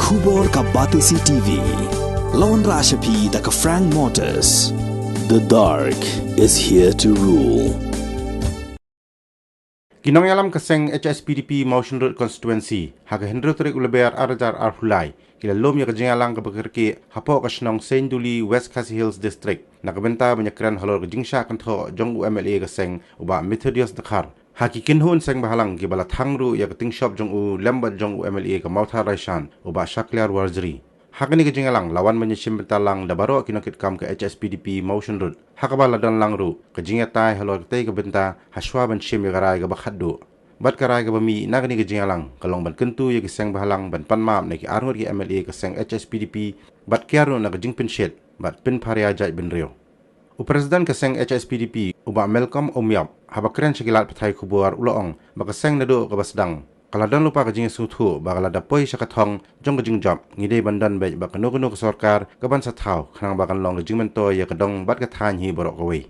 Khubor ka Batisi TV. Lawan Rashapi da ka Frank Motors. The dark is here to rule. Kinong yalam kaseng HSPDP Motion Road Constituency haga hendro tarik ulebear arajar arhulai kila lom ya kajingalang kabakirki hapo kasnong Senduli West Khasi Hills District nakabenta banyakran halor kajingsha kanto jong MLA kaseng uba Methodius Dakar hakikin hun seng bahalang gibala thangru ya kating shop jong u lembat jong MLA ka Mautha Raishan uba Shakliar Warjri hakani kajingalang lawan menyishim bentalang dabaro kinokit kam ke HSPDP Motion Road hakabala dan langru kajingatai halor katay kabenta haswa ban shim ya garai ka bakhaddo bat karai ka bami nagani kajingalang kalong ban kentu ya kiseng bahalang ban panmam na ki arngur ki MLA kaseng HSPDP bat kiaru na kajing pinshet bat pin paria jai bin rio Upresiden kaseng HSPDP uba Malcolm Omyap habakren segilat patai kubuar uloong bakaseng nado kabasdang kaladan lupa kajing suthu bakala dapoi syakathong jong kajing job ngide bandan baik bakano ke sorkar kaban sathau khanang bakan long kajing mento ya kadong bat kathan hi borok kawe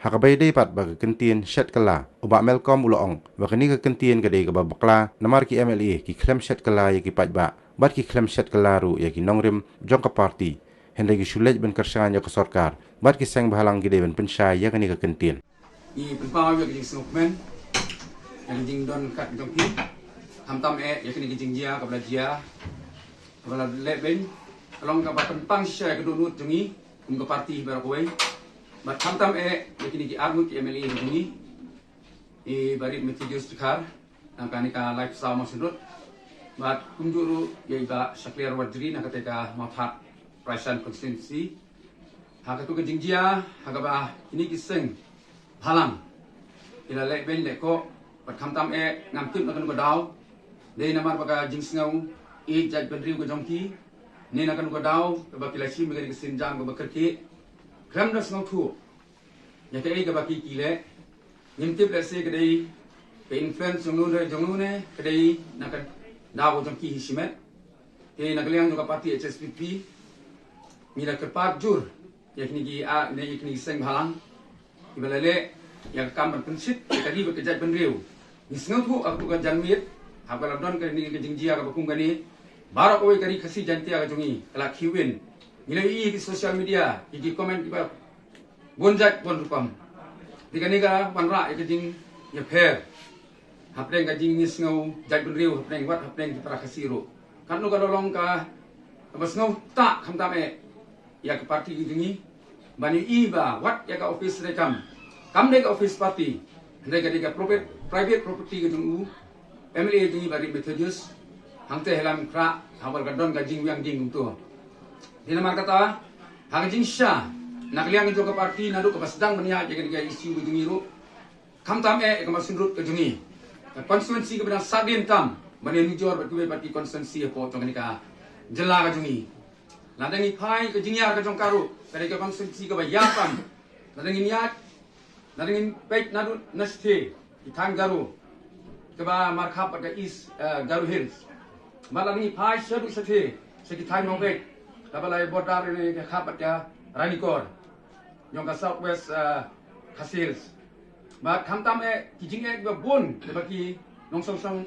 hakabai dei pat bak kentien shet kala uba Malcolm uloong bakani ka kentien kadai ka bakla namar ki MLA ki klem shet kala ya ki patba bat ki klem shet kala ru ya ki nongrim jong ka party hendai ki sulej ben kersan ya ke sorkar bat ki seng bahalang gide ben pensai ya kani ka kentien i penpaw ya kajing snokmen yang jing don kat jong ki hamtam ya kini kajing jia kabla jia kabla leben along ka bat pang sya ke donut jongi ka party bar kowe bat hamtam ya kini ki armut MLA jongi i barit Methodius Dakar nangkani ka lifestyle masudut bat kunjuru ya iba Shakliar Warjri nakateka Mautha Raishan Constituency hakatu kajing jia hakaba ini kiseng halang ila le ben le ko pat khamtam ngam tip nakan ko daw de namar baka jing sngau e jaj bandriu ko jongki ne nakan ko daw ba kila sim gari kisin jang ko bakarki kram das ngau thu ya ke ga baki kile nim tip le se gdei ke influence jongnu ne gdei nakan daw ko jongki hisimet ke nakaliang jo ka parti HSPP mira ke par jur yakni gi a ne yakni seng halang ibalale yang kamar prinsip tadi bekerja penriu nisngu tu aku kan janmit habala don ke ni ke jingjia ka bakum gani barak oi kari khasi jantia ka jungi kala khiwin nilai di sosial media di komen ba bonjat bon rupam digani ka panra ke jing ya pher hapreng ka jing nisngu jat penriu hapreng wat hapreng para khasiru kanu ka dolong ka basngu tak khamtame ya ke parti jungi bani iba wat ya ka office rekam kam dek office party dek private property ke jungu MLA jungi bari Methodius hangte helam kra hawal gadon gajing yang jing tu dina mar kata hang jing sha nakliang jo ka party nadu ka basdang mania je ke isu jungi ru kam tam ke masin rut ke jungi constituency ke bana sadin tam bani nujor bat kuwe party constituency ko tong ni ka jela ka jungi landangi phai ke jingyar ka jong karu dari ke constituency ke bayapan landangi niat naringin pek nadu nasti itang garu keba markhap pada east garu hills malangi phai sedu sate sekitar mongpek kabalai border ini khap pada ranikor yang ka southwest Khasi Hills ba khamtam kijing ba bon baki nong song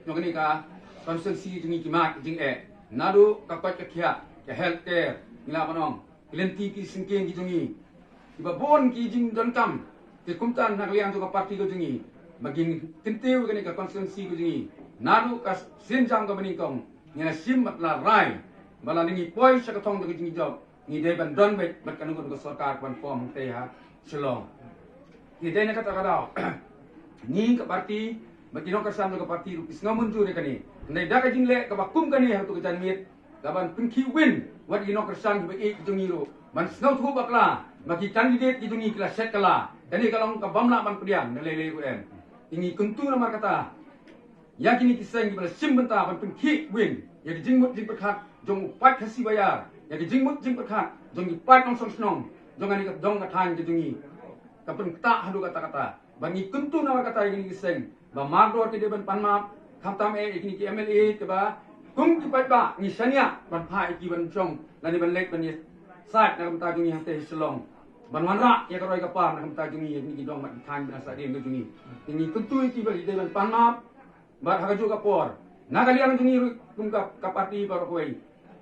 yang ni ka constituency jingi kimak kijing nadu kapat ka healthcare nila panong ilenti ki singking kijungi iba bon ki jing don kam ke kumtan nakliang to ka party ko jingi magin tintiu kani ka constituency ko jingi nadu ka sinjang ka beningkong ngena sim matla rai bala ningi poi sa katong to jingi job ni de ban don bet bat kanu ko sarkar kon form te ha shalom ni de na kata kadaw ni ka party magino ka sam ka party rupis ngamun ju re kani nei da ka jingle ka bakum kani ha to ka janmit gaban pinki win wat gino ka sam ba e jingi ro man snow thu bakla maki candidate itu ni kelas set kala jadi kalau ka bamla ban pedian lele UN ini kuntu nama kata yakini kiseng di sim benta ban pinki win ya jingmut jing perkhat jong pat khasi bayar ya jingmut jing perkhat jong pat nong song jong ani ka dong ka than ke jungi ka pun ta hadu kata bangi kuntu nama kata ini kiseng ba magdor ke ban panma khamtam ini ki MLA ke ba kum ki pat ba ni sania ban pha ki ban jong lani ban lek ban sat na kamta jungi hante selong banwanra ya karoi kapar na kamta jungi ni gidong mat than binasa din jungi ini kuntu ki bali de ban panma bar hagaju kapor Nagaliang jungi kum ka parti para kuai.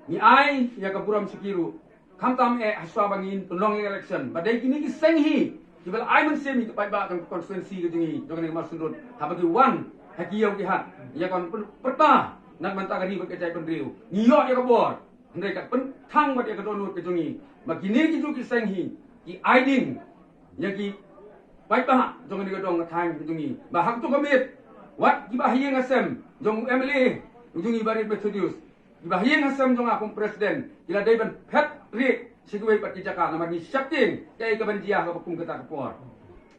Ni ai ya ka buram sikiru. Kamtam haswa bangin penlong election. Badai kini ki senghi. Kibal ai men semi ke pai ba kan konstituensi ke jungi. Jangan ni masundut. Habagi wan hakiyau ki hat. Ya kon perta nak manta ka ri berkecai pendriu. Ngiyo ya ka bor. Ndai ka pen thang ba ya ka donut ke jungi. Magini ki ju ki senghi. Ki aiding. Ya ki pai ba jangan ni ka dong thang ke jungi. Ba hak tu kamit. Wat gibahiye ngasem jong MLA jungi barit Methodius. Gibahiye ngasem jong akong presiden. Ila dai ban pet ri sigwe pati jaka na magi syapting kay kabanjia ka pung kata kapor.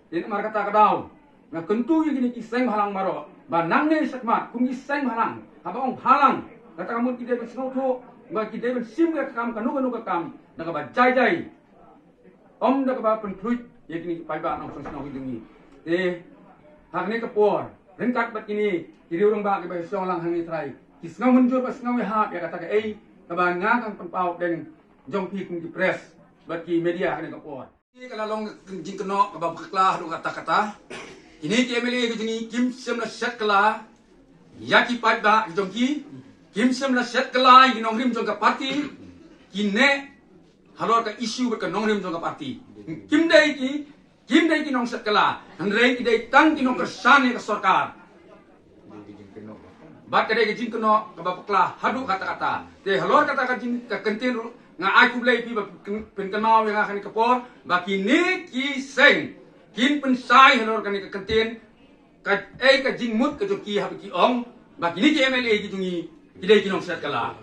Din mar kata kadaw. Na kentu yung gini kiseng halang maro. Ba nang ne sakmat kung kiseng halang. Habang halang kata kamu tidak bersnoto ba tidak bersim ka kam kanu ka kam na ka ba jai. Om na ka ba penkluit ye gini pai ba nang song jungi. Hak ne kapor. Rengkat bat kini kiri urang ba ke ba song lang hang ni trai. Kisngaw munjur pas ngaw ha ya kata ka kaban nga kang pampaw deng jong pi kung di press bat ki media kan kapor. Ini kala long jing keno ka ba kla do kata-kata. Ini ki MLA ke jingi kim sem la set kala ya ki pat ba jong ki kim sem la set kala ki nong rim jong ka parti ki ne halor ka issue ka nong rim jong ka parti. Kim dai ki nong set kala andre ki dai tang ki nong kersan ka sarkar. Bat kadai ke jing keno ka ba kla hadu kata-kata. Te halor kata ka jing ka kentin nga ai ku blai pi ba pen kanau yang akan kapor ba ki ne ki seng kin pensai halor kan ka kentin ka ka jing mut ka joki ha ki ong ba ki ni ki MLA ki jungi ki dai ki nong set kala.